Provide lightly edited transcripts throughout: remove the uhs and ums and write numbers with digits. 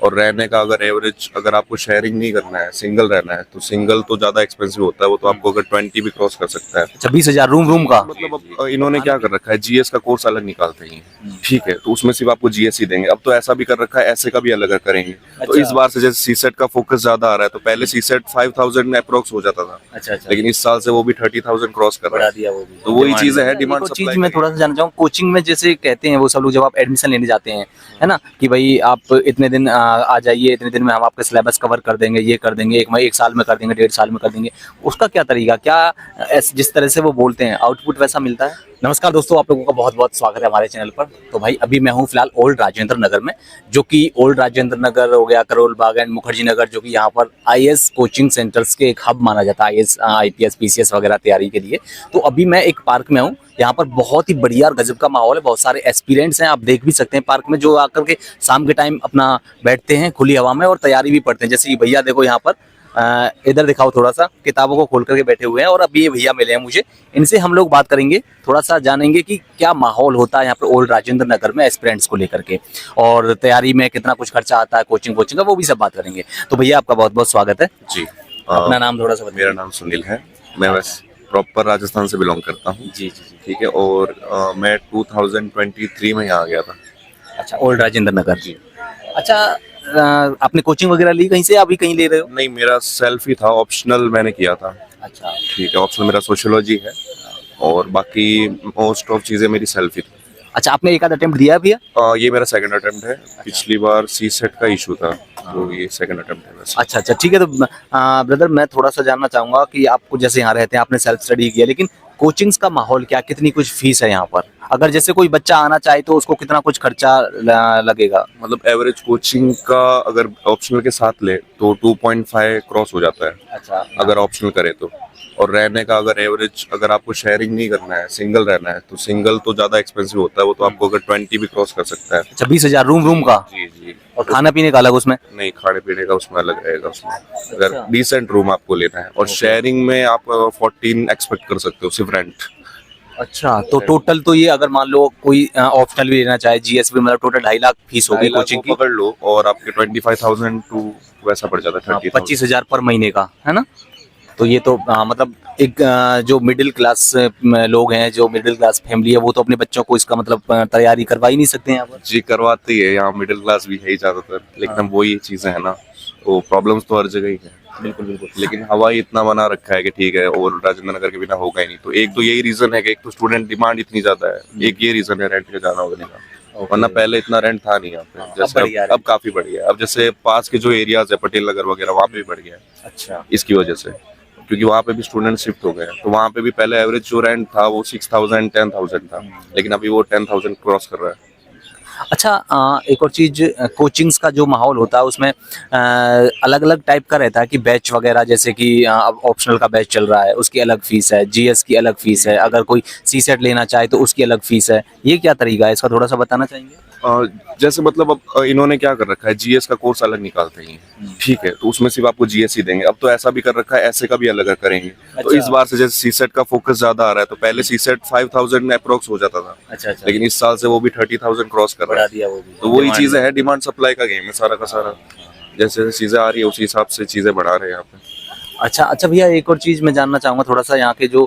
और रहने का अगर एवरेज, अगर आपको शेयरिंग नहीं करना है, सिंगल रहना है, तो सिंगल तो ज्यादा एक्सपेंसिव होता है, वो तो आपको अगर 20 भी क्रॉस कर सकता है। अच्छा 20,000 रूम का। मतलब अब इन्होंने क्या कर रखा है, जीएस का कोर्स अलग निकालते ही हैं, ठीक है, तो उसमें सिर्फ आपको जीएस ही देंगे। अब तो ऐसा भी कर रखा है, ऐसे का भी अलग करेंगे। तो इस बार से जैसे सीसेट का फोकस ज्यादा आ रहा है, तो पहले सीसेट 5,000 में अप्रोक्स हो जाता था, अच्छा अच्छा, लेकिन इस साल से वो भी 30,000 क्रॉस कर रहा बढ़ा है। दिया वो भी। तो वही डिमांड चीजें है, में। डिमांड एक और सप्लाई चीज मैं का थोड़ा सा जानना चाहूँ, कोचिंग में जैसे कहते हैं वो सब लोग जब आप एडमिशन लेने जाते हैं, है ना, कि भाई आप इतने दिन आ जाइए, इतने दिन में हम आपका सिलेबस कवर कर देंगे, ये कर देंगे, एक साल में कर देंगे, 1.5 साल में कर देंगे। उसका क्या तरीका, क्या जिस तरह से वो बोलते हैं आउटपुट वैसा मिलता है? नमस्कार दोस्तों, आप लोगों का बहुत बहुत स्वागत है हमारे चैनल पर। तो भाई अभी मैं हूँ फिलहाल ओल्ड राजेंद्र नगर में, जो कि ओल्ड राजेंद्र नगर हो गया, करोल बाग एंड मुखर्जी नगर, जो कि यहाँ पर आईएएस कोचिंग सेंटर्स के एक हब माना जाता है, आईएएस आईपीएस पीसीएस वगैरह तैयारी के लिए। तो अभी मैं एक पार्क में हूँ, यहाँ पर बहुत ही बढ़िया और गजब का माहौल है, बहुत सारे एस्पिरेंट्स हैं, आप देख भी सकते हैं पार्क में, जो आकर के शाम के टाइम अपना बैठते हैं खुली हवा में और तैयारी भी पढ़ते हैं। जैसे ये भैया देखो यहाँ पर इधर दिखाओ, थोड़ा सा किताबों को खोल करके बैठे हुए हैं, और अभी ये भैया मिले हैं मुझे, इनसे हम लोग बात करेंगे, थोड़ा सा जानेंगे कि क्या माहौल होता है यहाँ पर ओल्ड राजेंद्र नगर में एस्पिरेंट्स को लेकर के, और तैयारी में कितना कुछ खर्चा आता है, कोचिंग का, वो भी सब बात करेंगे। तो भैया आपका बहुत बहुत स्वागत है जी। अपना नाम थोड़ा सा बताइए। मेरा नाम सुनील है, मैं बस प्रॉपर राजस्थान से बिलोंग करता हूँ। जी जी जी। ठीक है, और मैं 2023 में यहाँ आ गया था। अच्छा, ओल्ड राजेंद्र नगर। जी। अच्छा, आपने कोचिंग वगैरह ली कहीं से, अभी कहीं ले रहे हो? नहीं, मेरा सेल्फ ही था, ऑप्शनल मैंने किया था। अच्छा ठीक है, ऑप्शनल मेरा सोशियोलॉजी है, और बाकी मोस्ट ऑफ चीज़ें मेरी सेल्फ ही थी। अच्छा, आपने एक आध अटेम्प्ट दिया है भैया? ये मेरा सेकंड अटेम्प्ट है। पिछली बार सी सेट का इशू था, तो ये सेकंड अटेम्प्ट है वैसे। अच्छा अच्छा, ठीक है। तो ब्रदर मैं थोड़ा सा जानना चाहूंगा कि आपको जैसे यहाँ रहते हैं, आपने सेल्फ स्टडी किया, लेकिन कोचिंग्स का माहौल क्या, कितनी कुछ फीस है यहाँ पर? अगर जैसे कोई बच्चा आना चाहे तो उसको कितना कुछ खर्चा लगेगा? मतलब एवरेज कोचिंग का अगर ऑप्शनल के साथ ले तो 2.5 क्रॉस हो जाता है, अच्छा, अगर ऑप्शनल करे तो। और रहने का अगर एवरेज, अगर आपको शेयरिंग नहीं करना है, सिंगल रहना है, तो सिंगल तो ज्यादा एक्सपेंसिव होता है, वो तो आपको अगर 20 भी क्रॉस कर सकता है। अच्छा 20,000 रूम का, जी जी। और खाना पीने का अलग उसमें? नहीं, खाने पीने का उसमें अलग रहेगा उसमें, अगर डिसेंट रूम आपको लेना है। और शेयरिंग में आप 14 एक्सपेक्ट कर सकते हो, सिर्फ रेंट। अच्छा, तो टोटल तो ये अगर मान लो कोई ऑप्शनल भी लेना चाहे, जीएस भी, मतलब टोटल 2.5 लाख फीस होगी कोचिंग की। पकड़ लो, और आपके 25,000 टू वैसा पड़ जाता है 30,000। 25,000 पर महीने का, है ना? तो ये तो मतलब एक जो मिडिल क्लास लोग हैं, जो मिडिल क्लास फैमिली है, वो तो अपने बच्चों को इसका मतलब तैयारी करवा ही नहीं सकते हैं यहाँ पर। जी, करवाती है, यहाँ मिडिल क्लास भी है ही ज्यादातर, लेकिन अब वही चीजें है ना, वो प्रॉब्लम्स तो हर जगह ही है। बिल्कुल बिल्कुल। लेकिन हवा ही इतना बना रखा है कि ठीक है, और राजेंद्र नगर के बिना होगा ही नहीं। तो एक तो यही रीजन है कि एक तो स्टूडेंट डिमांड इतनी ज्यादा है, एक ये रीजन है रेंट के जाना होने का, वरना पहले इतना रेंट था नहीं यहाँ पे। जैसे अब काफी बढ़ गया है। अब जैसे पास के जो एरियाज है, पटेल नगर वगैरह, वहाँ पे भी बढ़ गया है। अच्छा, इसकी वजह से, क्योंकि वहाँ पे भी स्टूडेंट शिफ्ट हो गए हैं, तो वहाँ पे भी पहले एवरेज जो रेंट था वो 6,000 10,000 था, लेकिन अभी वो 10,000 क्रॉस कर रहा है। अच्छा, एक और चीज, कोचिंग्स का जो माहौल होता है उसमें अलग अलग टाइप का रहता है कि बैच वगैरह, जैसे कि अब ऑप्शनल का बैच चल रहा है, उसकी अलग फीस है, जीएस की अलग फीस है, अगर कोई सी सेट लेना चाहे तो उसकी अलग फीस है। ये क्या तरीका है इसका, थोड़ा सा बताना चाहेंगे? जैसे मतलब अब इन्होंने क्या कर रखा है, जीएस का कोर्स अलग निकालते ही हैं, ठीक है, तो उसमें सिर्फ आपको जीएस ही देंगे। अब तो ऐसा भी कर रखा है, ऐसे का भी अलग करेंगे। तो इस बार से जैसे सीसेट का फोकस ज्यादा आ रहा है, तो पहले सीसेट 5,000 में अप्रोक्स हो जाता था, अच्छा अच्छा, लेकिन इस साल से वो भी 30,000 क्रॉस कर रहा बढ़ा है। दिया वो भी। तो वही चीजें है, डिमांड सप्लाई का गेम है सारा का सारा। जैसे जैसे चीजें आ रही है उसी हिसाब से चीजें बढ़ा रहे हैं यहाँ पे। अच्छा अच्छा भैया, एक और चीज मैं जानना चाहूंगा थोड़ा सा, यहाँ के जो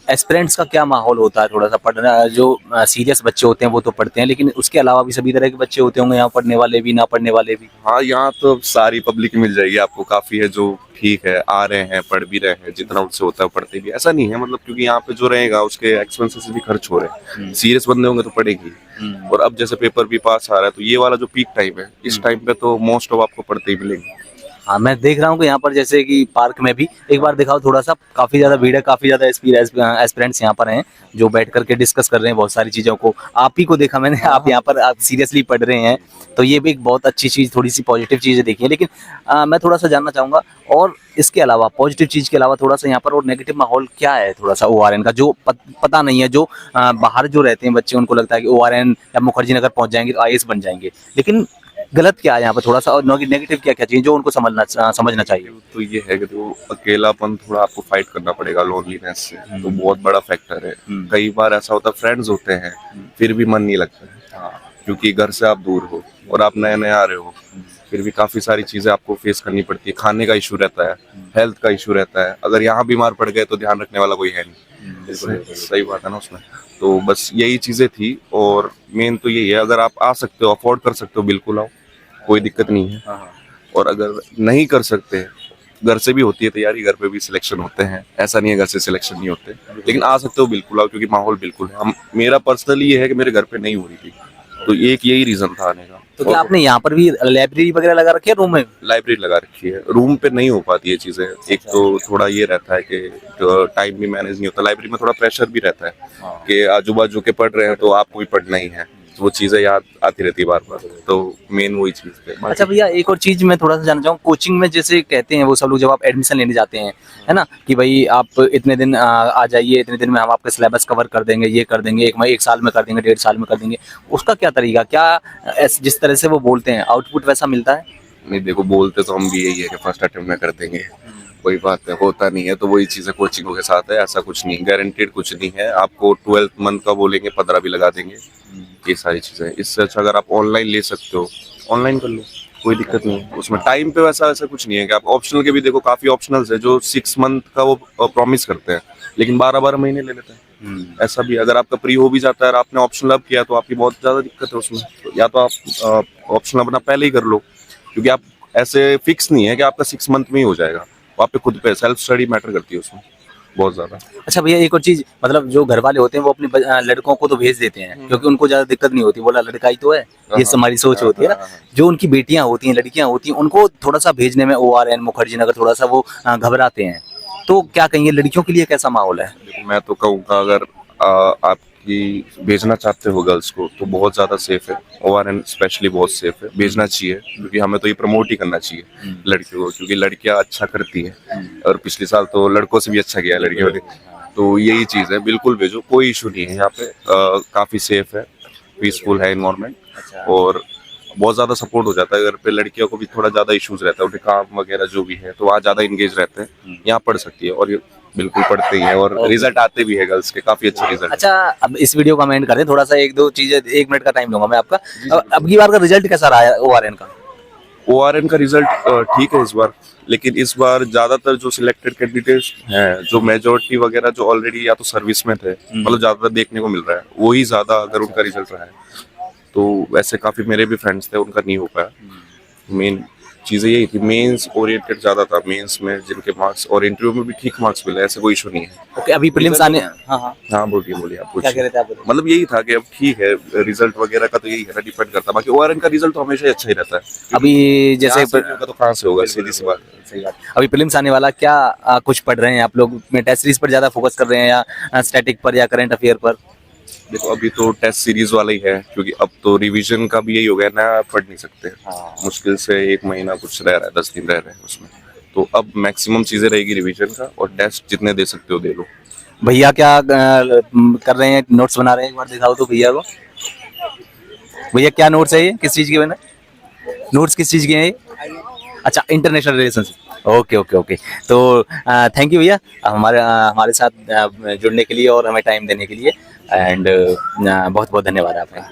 एस्पिरेंट्स का क्या माहौल होता है? थोड़ा सा पढ़ना, जो सीरियस बच्चे होते हैं वो तो पढ़ते हैं, लेकिन उसके अलावा भी सभी तरह के बच्चे होते होंगे यहाँ, पढ़ने वाले भी, ना पढ़ने वाले भी। हाँ, यहाँ तो सारी पब्लिक मिल जाएगी आपको, काफी है जो ठीक है, आ रहे हैं, पढ़ भी रहे हैं, जितना उनसे होता है पढ़ते भी। ऐसा नहीं है मतलब, क्योंकि यहाँ पे जो रहेगा उसके एक्सपेंसेस भी खर्च हो रहे हैं। सीरियस बंदे होंगे तो पढ़ेगी। और अब जैसे पेपर भी पास आ रहा है, तो ये वाला जो पीक टाइम है, इस टाइम पे तो मोस्ट ऑफ आपको पढ़ते ही मिलेंगे। हाँ, मैं देख रहा हूँ कि यहाँ पर जैसे कि पार्क में भी, एक बार दिखाओ थोड़ा सा, काफी ज्यादा भीड़ है, काफी ज्यादा एस्पिरेंट्स यहाँ पर हैं जो बैठ करके डिस्कस कर रहे हैं बहुत सारी चीजों को। आप ही को देखा मैंने, आप यहाँ पर आप सीरियसली पढ़ रहे हैं, तो ये भी एक बहुत अच्छी चीज, थोड़ी सी पॉजिटिव चीजें देखी है। लेकिन मैं थोड़ा सा जानना चाहूंगा, और इसके अलावा, पॉजिटिव चीज के अलावा थोड़ा सा यहाँ पर और नेगेटिव माहौल क्या है थोड़ा सा ओआरएन का, जो पता नहीं है, जो बाहर जो रहते हैं बच्चे, उनको लगता है कि ओआरएन या मुखर्जी नगर पहुंच जाएंगे तो आईएएस बन जाएंगे, लेकिन गलत क्या है यहाँ पर थोड़ा सा, और नेगेटिव क्या क्या चाहिए जो उनको समझना चाहिए? तो ये है कि तो अकेलापन थोड़ा आपको फाइट करना पड़ेगा, लोनलीनेस से, तो बहुत बड़ा फैक्टर है। कई बार ऐसा होता है, फ्रेंड्स होते हैं, फिर भी मन नहीं लगता है, क्योंकि घर से आप दूर हो और आप नए नए आ रहे हो, फिर भी काफी सारी चीजें आपको फेस करनी पड़ती है। खाने का इशू रहता है, हेल्थ का इशू रहता है। अगर यहाँ बीमार पड़ गए तो ध्यान रखने वाला कोई है नहीं। सही बात है ना उसमें। तो बस यही चीजें थी, और मेन तो यही है, अगर आप आ सकते हो, अफोर्ड कर सकते हो, बिल्कुल आओ, कोई दिक्कत नहीं है। और अगर नहीं कर सकते, घर से भी होती है तैयारी, घर पे भी सिलेक्शन होते हैं, ऐसा नहीं है घर से सिलेक्शन नहीं होते, लेकिन आ सकते हो बिल्कुल आओ, क्योंकि माहौल बिल्कुल है। हम, मेरा पर्सनली ये है कि मेरे घर पे नहीं हो रही थी, तो एक यही रीजन था आने का। तो क्या आपने यहाँ पर भी लाइब्रेरी वगैरह लगा रखी है रूम में? लाइब्रेरी लगा रखी है, रूम पे नहीं हो पाती ये चीजें। एक तो थोड़ा ये रहता है कि टाइम भी मैनेज नहीं होता, लाइब्रेरी में थोड़ा प्रेशर भी रहता है कि आजू बाजू के पढ़ रहे हैं तो आपको भी पढ़ना ही है, तो वो चीजें याद आती रहती है बार बार, तो मेन वही चीज है। अच्छा भैया, एक और चीज मैं थोड़ा सा जानना चाहूँ, कोचिंग में जैसे कहते हैं वो सब लोग जब आप एडमिशन लेने जाते हैं, है ना, कि भाई आप इतने दिन आ जाइए, इतने दिन में हम आपका सिलेबस कवर कर देंगे, ये कर देंगे, एक साल में कर देंगे, 1.5 साल में कर देंगे, उसका क्या तरीका, क्या जिस तरह से वो बोलते हैं आउटपुट वैसा मिलता है? नहीं देखो, बोलते तो हम भी यही है कि फर्स्ट अटेम्प्ट में कर देंगे, वही बात है, होता नहीं है। तो वही चीजें कोचिंगों के साथ है, ऐसा कुछ नहीं, गारंटेड कुछ नहीं है। आपको 12th मंथ का बोलेंगे, 15 भी लगा देंगे, ये सारी चीजें। इससे अच्छा अगर आप ऑनलाइन ले सकते हो, ऑनलाइन कर लो, कोई दिक्कत नहीं है उसमें। टाइम पे वैसा ऐसा कुछ नहीं है कि आप ऑप्शनल के भी देखो, काफी ऑप्शनल्स है जो 6 मंथ का वो प्रॉमिस करते हैं, लेकिन 12-12 महीने ले लेते हैं। ऐसा भी, अगर आपका प्री हो भी जाता है और आपने ऑप्शनल अब किया, तो आपकी बहुत ज्यादा दिक्कत है उसमें। तो या तो आप ऑप्शनल अपना पहले ही कर लो, क्योंकि आप ऐसे फिक्स नहीं है कि आपका 6 मंथ में ही हो जाएगा, आप पे खुद पे सेल्फ स्टडी मैटर करती है उसमें बहुत ज्यादा। अच्छा भैया, एक और चीज, मतलब जो घर वाले होते हैं वो अपने लड़कों को तो भेज देते हैं क्योंकि उनको ज्यादा दिक्कत नहीं होती, बोला लड़का ही तो है, ये हमारी सोच होती है ना। जो उनकी बेटियां होती हैं, लड़कियां होती हैं, उनको थोड़ा सा भेजने में ORN मुखर्जी नगर थोड़ा सा वो घबराते हैं, तो क्या कहेंगे लड़कियों के लिए कैसा माहौल है? देखो, मैं तो कहूँगा, अगर आपकी भेजना चाहते हो गर्ल्स को, तो बहुत ज्यादा सेफ है। ORN स्पेशली बहुत सेफ है, भेजना चाहिए, क्योंकि हमें तो ये प्रमोट ही करना चाहिए लड़कियों को, क्योंकि लड़कियां अच्छा करती हैं, और पिछले साल तो लड़कों से भी अच्छा किया है लड़कियों ने। तो यही चीज है, बिल्कुल भेजो, कोई इशू नहीं है यहाँ पे। काफी सेफ है, पीसफुल है इन्वायरमेंट, और बहुत ज्यादा सपोर्ट हो जाता है। घर पे लड़कियों को भी थोड़ा ज्यादा इश्यूज रहता है, उनके काम वगैरह जो भी है, तो वहाँ ज्यादा इंगेज रहते हैं, यहाँ पढ़ सकती है, और ये बिल्कुल पढ़ते ही है, और रिजल्ट आते भी है गर्ल्स के, काफी अच्छे रिजल्ट। अच्छा, अब इस वीडियो का एंड कर दें, थोड़ा सा एक दो चीजें, 1 मिनट का टाइम लूंगा मैं आपका। अब की बार का रिजल्ट कैसा रहा है ORN का? ORN का रिजल्ट ठीक है इस बार, लेकिन इस बार ज्यादातर जो सिलेक्टेड कैंडिडेट्स हैं, जो मेजोरिटी वगैरह जो ऑलरेडी या तो सर्विस में थे, मतलब ज्यादातर देखने को मिल रहा है, वही ज्यादा अगर उनका रिजल्ट रहा है। तो वैसे काफी मेरे भी फ्रेंड्स थे, उनका नहीं हो पाया। मेन चीजें यही थी, मेंस ओरिएंटेड ज्यादा था, मेंस में जिनके मार्क्स, और इंटरव्यू में भी ठीक मार्क्स मिले, ऐसा कोई इशू नहीं है। ओके, अभी प्रीलिम्स आने, हाँ हाँ हाँ बोलिए बोलिए, आप क्या कह पूछिए। रहे थे आप? मतलब यही था कि अब ठीक है, रिजल्ट वगैरह का तो यही है ना, डिपेंड करता है। बाकी ORN का रिजल्ट तो हमेशा ही अच्छा ही रहता है। अभी जैसे यहाँ से नहीं होगा तो कहाँ से होगा, सीधी सी बात है। सही बात, अभी प्रीलिम्स आने वाला, क्या कुछ पढ़ रहे हैं आप लोग? में टेस्ट सीरीज पर ज्यादा फोकस कर रहे हैं या स्टैटिक पर या करंट अफेयर पर? देखो, अभी तो टेस्ट सीरीज वाला ही है, क्योंकि अब तो रिवीजन का भी यही हो गया ना, पढ़ नहीं सकते। मुश्किल से 1 महीना कुछ रह रहा है, 10 दिन रह रहे हैं उसमें, तो अब मैक्सिमम चीजें रहेगी रिवीजन का, और टेस्ट जितने दे सकते हो दे लो। भैया क्या कर रहे हैं, नोट्स बना रहे हैं? एक बार दिखाओ तो भैया को। भैया क्या नोट्स है ये, किस चीज के बने नोट्स, किस चीज के हैं ये? अच्छा, international relationship. Okay okay okay, तो थैंक यू भैया हमारे साथ जुड़ने के लिए और हमें टाइम देने के लिए, एंड बहुत बहुत धन्यवाद आपका।